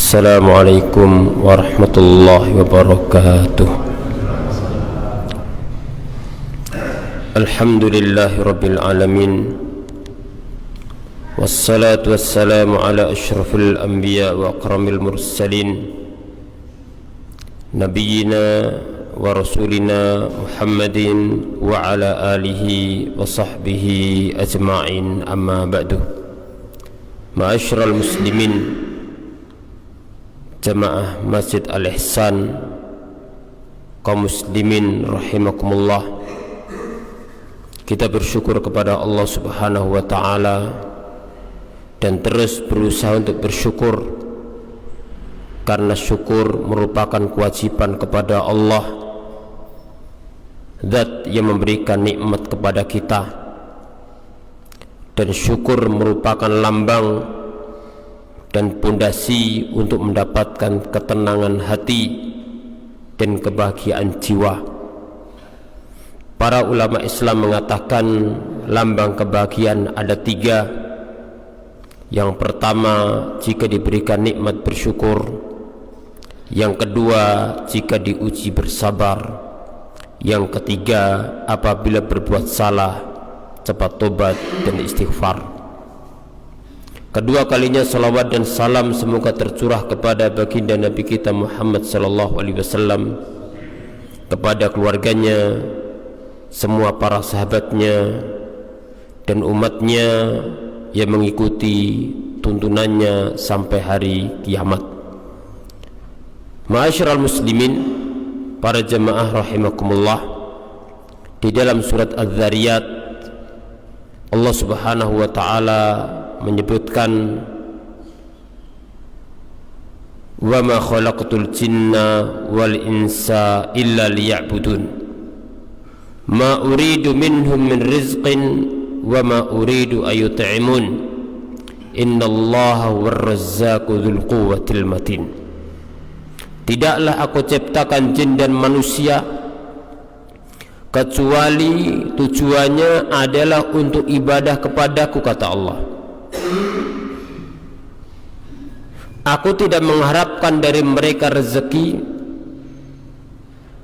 Assalamualaikum warahmatullahi wabarakatuh. Alhamdulillahi rabbil alamin, wassalatu wassalamu ala ashrafil anbiya wa akramil mursalin, nabiyyina wa rasulina Muhammadin wa ala alihi wa sahbihi ajma'in, amma ba'du. Ma'asyiral muslimin, jamaah Masjid Al-Ihsan, kaum muslimin rahimakumullah, kita bersyukur kepada Allah Subhanahu wa ta'ala dan terus berusaha untuk bersyukur, karena syukur merupakan kewajiban kepada Allah, Zat yang memberikan nikmat kepada kita, dan syukur merupakan lambang dan pondasi untuk mendapatkan ketenangan hati dan kebahagiaan jiwa. Para ulama Islam mengatakan lambang kebahagiaan ada 3. Yang pertama, jika diberikan nikmat bersyukur. Yang kedua, jika diuji bersabar. Yang ketiga, apabila berbuat salah, cepat tobat dan istighfar. Kedua kalinya salawat dan salam semoga tercurah kepada baginda Nabi kita Muhammad sallallahu alaihi wasallam, kepada keluarganya, semua para sahabatnya dan umatnya yang mengikuti tuntunannya sampai hari kiamat. Ma'asyiral muslimin, para jamaah rahimakumullah, di dalam surat Az-Zariyat Allah Subhanahu wa ta'ala menyebutkan, wa ma khalaqtul jinna wal insa illa liya'budun ma uridu minhum min rizqin wa ma uridu ayut'imun innallaha huwar razzaqu dzul quwwatil matin. Tidaklah aku ciptakan jin dan manusia kecuali tujuannya adalah untuk ibadah kepadaku, kata Allah. Aku tidak mengharapkan dari mereka rezeki,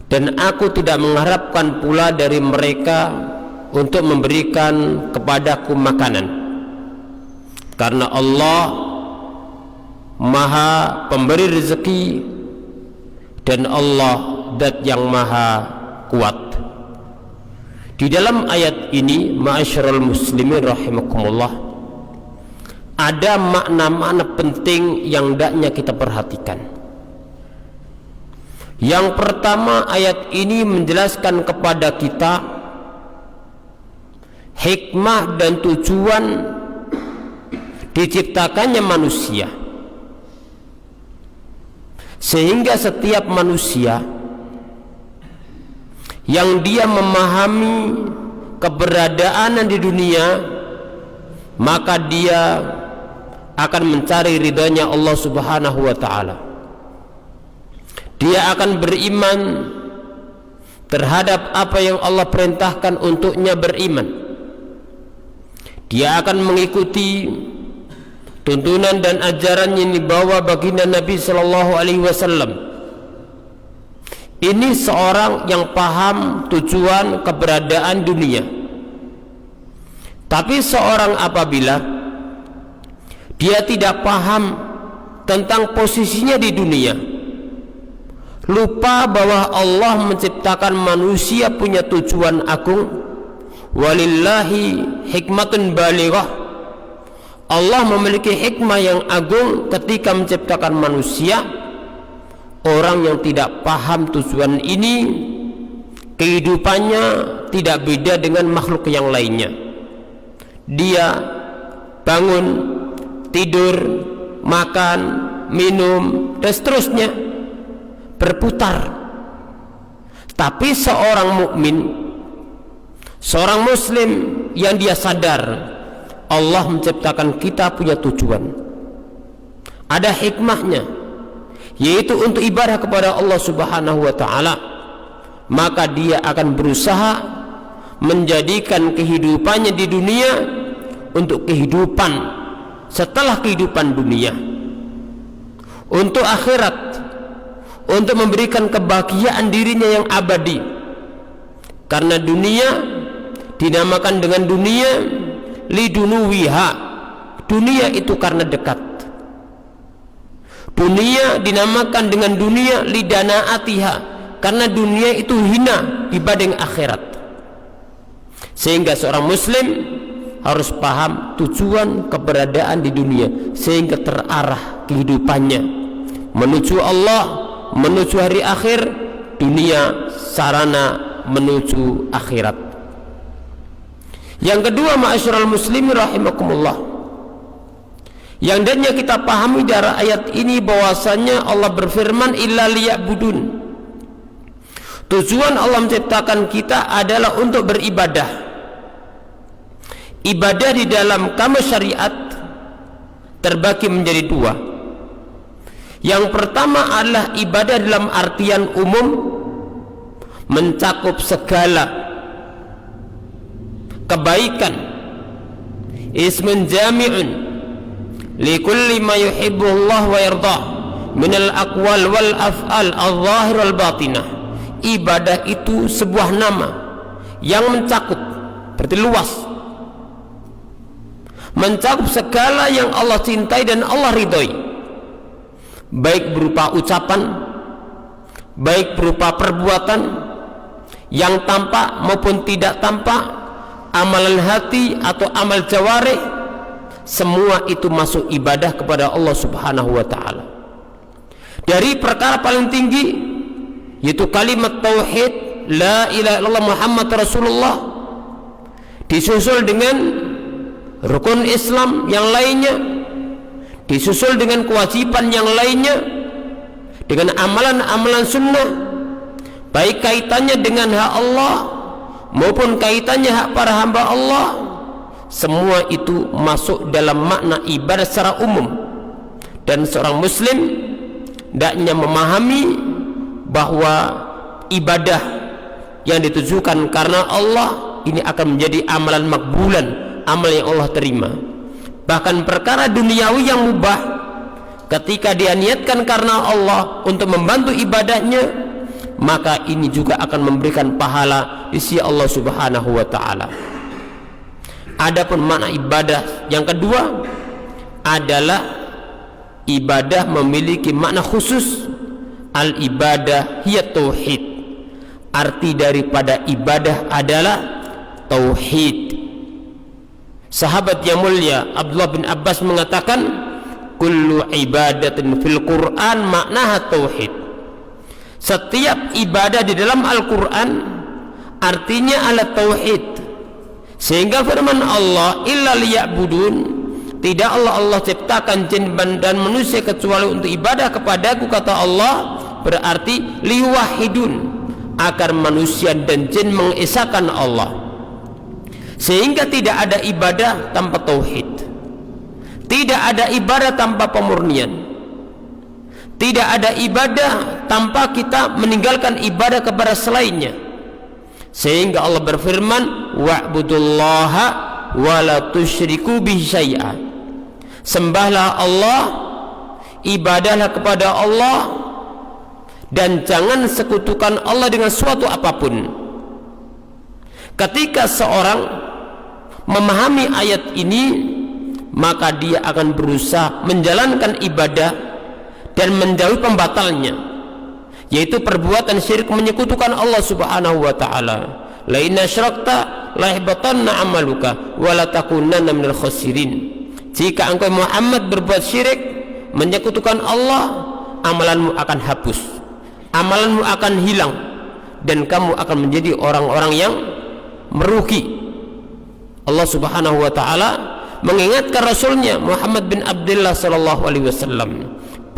dan aku tidak mengharapkan pula dari mereka untuk memberikan kepadaku makanan, karena Allah Maha pemberi rezeki dan Allah Zat yang Maha kuat. Di dalam ayat ini, ma'asyiral muslimin rahimakumullah, ada makna-makna penting yang hendaknya kita perhatikan. Yang pertama, ayat ini menjelaskan kepada kita hikmah dan tujuan diciptakannya manusia, sehingga setiap manusia yang dia memahami keberadaan di dunia, maka dia akan mencari ridhanya Allah Subhanahu wa ta'ala. Dia akan beriman terhadap apa yang Allah perintahkan untuknya beriman. Dia akan mengikuti tuntunan dan ajaran yang dibawa baginda Nabi sallallahu alaihi wasallam. Ini seorang yang paham tujuan keberadaan dunia. Tapi seorang apabila dia tidak paham tentang posisinya di dunia, lupa bahwa Allah menciptakan manusia punya tujuan agung, walillahi hikmatun balighah, Allah memiliki hikmah yang agung ketika menciptakan manusia. Orang yang tidak paham tujuan ini, kehidupannya tidak beda dengan makhluk yang lainnya. Dia bangun, tidur, makan, minum, dan seterusnya, berputar. Tapi seorang mukmin, seorang muslim yang dia sadar Allah menciptakan kita punya tujuan, ada hikmahnya, yaitu untuk ibadah kepada Allah Subhanahu wa ta'ala, maka dia akan berusaha menjadikan kehidupannya di dunia untuk kehidupan setelah kehidupan dunia. untuk akhirat, untuk memberikan kebahagiaan dirinya yang abadi. Karena dunia dinamakan dengan dunia lidunuwiha, dunia itu karena dekat. Dunia dinamakan dengan dunia lidanaatiha, karena dunia itu hina dibanding akhirat. Sehingga seorang muslim harus paham tujuan keberadaan di dunia, sehingga terarah kehidupannya menuju Allah, menuju hari akhir. Dunia sarana menuju akhirat. Yang kedua, ma'asyiral muslimin rahimakumullah, yang hendaknya kita pahami dari ayat ini bahwasanya Allah berfirman illa liya'budun. Tujuan Allah menciptakan kita adalah untuk beribadah. Ibadah di dalam kamus syariat terbagi menjadi dua. Yang pertama adalah ibadah dalam artian umum, mencakup segala kebaikan, ismun jami'un likulli ma yuhibbu Allah wa yardah minal aqwal wal af'al al-zahir wal batinah. Ibadah itu sebuah nama yang mencakup, berarti luas, mencakup segala yang Allah cintai dan Allah ridhoi, baik berupa ucapan, baik berupa perbuatan yang tampak maupun tidak tampak, amalan hati atau amal jawarih, semua itu masuk ibadah kepada Allah Subhanahu wa ta'ala. Dari perkara paling tinggi yaitu kalimat tauhid la ilaha illallah Muhammad Rasulullah, disusul dengan rukun Islam yang lainnya, disusul dengan kewajiban yang lainnya, dengan amalan-amalan sunnah, baik kaitannya dengan hak Allah maupun kaitannya hak para hamba Allah. Semua itu masuk dalam makna ibadah secara umum. Dan seorang muslim hendaknya memahami bahwa ibadah yang ditujukan karena Allah ini akan menjadi amalan makbulan, amal yang Allah terima. Bahkan perkara duniawi yang mubah, ketika dia niatkan karena Allah untuk membantu ibadahnya, maka ini juga akan memberikan pahala di sisi Allah Subhanahu wa ta'ala. Adapun makna ibadah yang kedua adalah ibadah memiliki makna khusus. Al-ibadah hiya tauhid. Arti daripada ibadah adalah tauhid. Sahabat yang mulia Abdullah bin Abbas mengatakan, kullu ibadatin fil Quran maknaha tauhid. Setiap ibadah di dalam Al-Quran artinya adalah tauhid. Sehingga firman Allah illa liya'budun, tidak Allah ciptakan jin dan manusia kecuali untuk ibadah kepadaku, kata Allah, berarti liwahidun, agar manusia dan jin mengesahkan Allah. Sehingga tidak ada ibadah tanpa tauhid, tidak ada ibadah tanpa pemurnian, tidak ada ibadah tanpa kita meninggalkan ibadah kepada selainnya. Sehingga Allah berfirman, wa'budullaha wa la tusyriku bihi syai'a. Sembahlah Allah, ibadahlah kepada Allah, dan jangan sekutukan Allah dengan suatu apapun. Ketika seorang memahami ayat ini, maka dia akan berusaha menjalankan ibadah dan menjauhi pembatalnya, yaitu perbuatan syirik, menyekutukan Allah Subhanahu wa ta'ala. La in asyrakta la yahbatanna amaluka wa la takunanna minal khasirin. Jika engkau Muhammad berbuat syirik, menyekutukan Allah, amalanmu akan hapus, amalanmu akan hilang, dan kamu akan menjadi orang-orang yang merugi. Allah Subhanahu wa ta'ala mengingatkan Rasulnya Muhammad bin Abdullah sallallahu alaihi wasallam,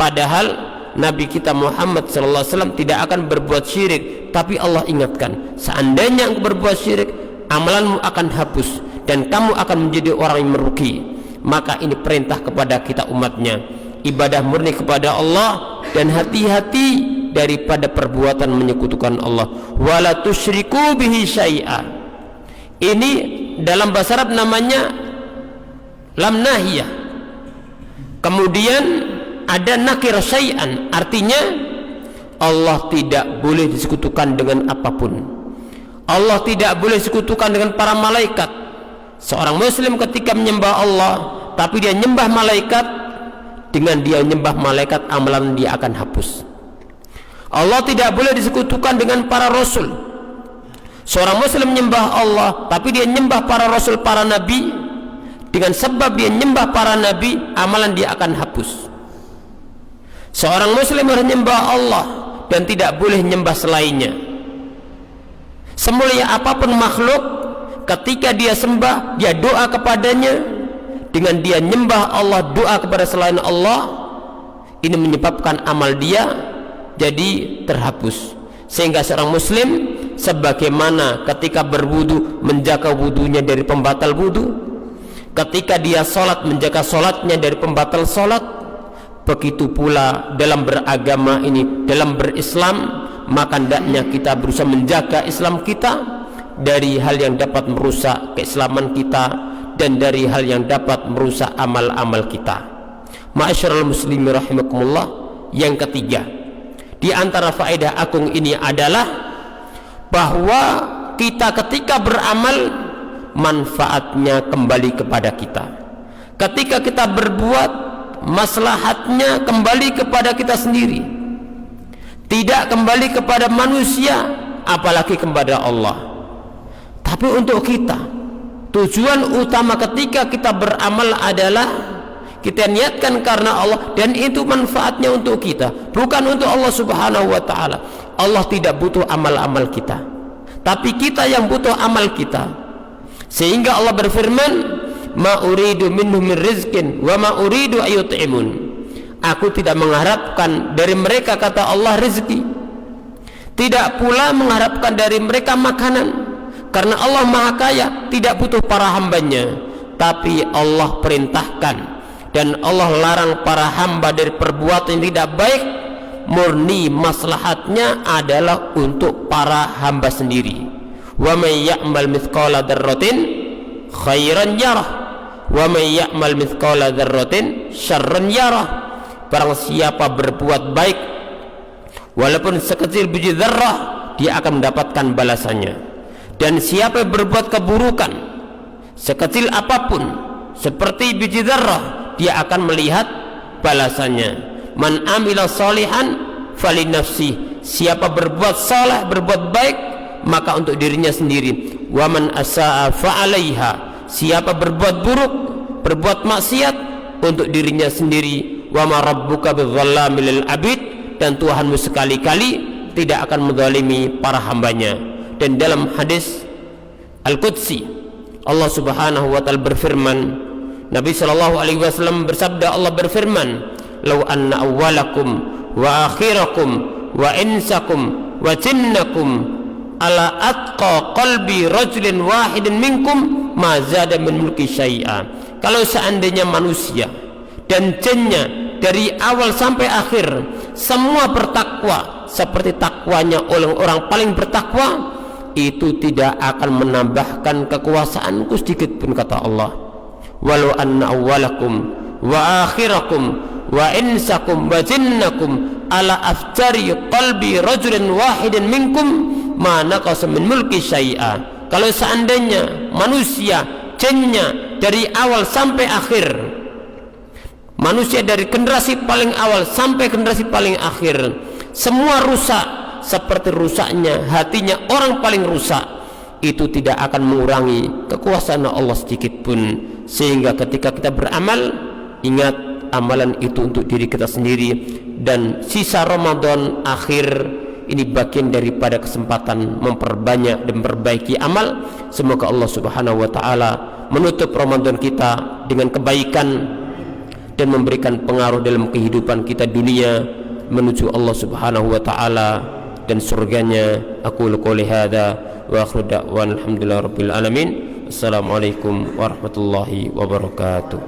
padahal Nabi kita Muhammad sallallahu alaihi wasallam tidak akan berbuat syirik, tapi Allah ingatkan, seandainya engkau berbuat syirik, amalanmu akan hapus dan kamu akan menjadi orang yang merugi. Maka ini perintah kepada kita umatnya, ibadah murni kepada Allah dan hati-hati daripada perbuatan menyekutukan Allah. Wala tusyriku bihi syai'a. Ini dalam bahasa Arab namanya lam nahiyah. Kemudian ada nakir syai'an, artinya Allah tidak boleh disekutukan dengan apapun. Allah tidak boleh disekutukan dengan para malaikat. Seorang muslim ketika menyembah Allah tapi dia nyembah malaikat, dengan dia nyembah malaikat amalan dia akan hapus. Allah tidak boleh disekutukan dengan para rasul. Seorang muslim menyembah Allah tapi dia nyembah para rasul, para nabi, dengan sebab dia nyembah para nabi, amalan dia akan hapus. Seorang muslim harus menyembah Allah dan tidak boleh nyembah selainnya. Semulia apapun makhluk, ketika dia sembah, dia doa kepadanya, dengan dia nyembah Allah, doa kepada selain Allah, ini menyebabkan amal dia jadi terhapus. Sehingga seorang muslim sebagaimana ketika berwudu menjaga wudunya dari pembatal wudu, ketika dia sholat menjaga sholatnya dari pembatal sholat, begitu pula dalam beragama ini, dalam berislam, maka hendaknya kita berusaha menjaga Islam kita dari hal yang dapat merusak keislaman kita dan dari hal yang dapat merusak amal-amal kita. Ma'asyiral muslimin rahimakumullah, yang ketiga di antara faedah agung ini adalah bahwa kita ketika beramal manfaatnya kembali kepada kita. Ketika kita berbuat, maslahatnya kembali kepada kita sendiri, tidak kembali kepada manusia, apalagi kepada Allah. Tapi untuk kita, tujuan utama ketika kita beramal adalah kita niatkan karena Allah, dan itu manfaatnya untuk kita, bukan untuk Allah subhanahu wa ta'ala. Allah tidak butuh amal-amal kita, tapi kita yang butuh amal kita. Sehingga Allah berfirman, ma uridu minhum min rizqin wa ma uridu ayut'imun. Aku tidak mengharapkan dari mereka, kata Allah, rezeki, tidak pula mengharapkan dari mereka makanan, karena Allah maha kaya, tidak butuh para hambanya. Tapi Allah perintahkan dan Allah larang para hamba dari perbuatan yang tidak baik, murni maslahatnya adalah untuk para hamba sendiri. Wa may ya'mal mithqala dzarratin khairan yarah wa may ya'mal mithqala dzarratin syarran yarah. Barang siapa berbuat baik walaupun sekecil biji zarrah, dia akan mendapatkan balasannya. Dan siapa yang berbuat keburukan sekecil apapun seperti biji zarrah, dia akan melihat balasannya. Man amila sholihan falinafsi. Siapa berbuat saleh, berbuat baik, maka untuk dirinya sendiri. Wa man asaa fa'alaiha. Siapa berbuat buruk, berbuat maksiat, untuk dirinya sendiri. Wa ma rabbuka bidzallamil lil abid. Dan Tuhanmu sekali-kali tidak akan menzalimi para hambanya. Dan dalam hadis Al-Qudsi, Allah subhanahu wa ta'ala berfirman, Nabi sallallahu alaihi wasallam bersabda, Allah berfirman, "Lau anna awwalakum wa akhirakum wa insakum wa jinnakum ala atqa qalbi rajulin wahidin minkum ma zada min mulki syai'a." Kalau seandainya manusia dan jinnya dari awal sampai akhir semua bertakwa seperti takwanya orang paling bertakwa, itu tidak akan menambahkan kekuasaanku sedikit pun, kata Allah. Walau anna awwalakum wa akhirakum wa insakum wa jinnakum ala afjari qalbi rajulin wahidin minkum ma naqasa min mulki syai'a. Kalau seandainya manusia, jinnya dari awal sampai akhir, manusia dari generasi paling awal sampai generasi paling akhir, semua rusak seperti rusaknya hatinya orang paling rusak, itu tidak akan mengurangi kekuasaan Allah sedikit pun. Sehingga ketika kita beramal, ingat amalan itu untuk diri kita sendiri, dan sisa Ramadan akhir ini bagian daripada kesempatan memperbanyak dan memperbaiki amal. Semoga Allah subhanahu wa ta'ala menutup Ramadan kita dengan kebaikan dan memberikan pengaruh dalam kehidupan kita dunia menuju Allah subhanahu wa ta'ala dan surganya. Aku qouli hadza wa akhiru da'wana alhamdulillahi rabbil alamin. Assalamualaikum warahmatullahi wabarakatuh.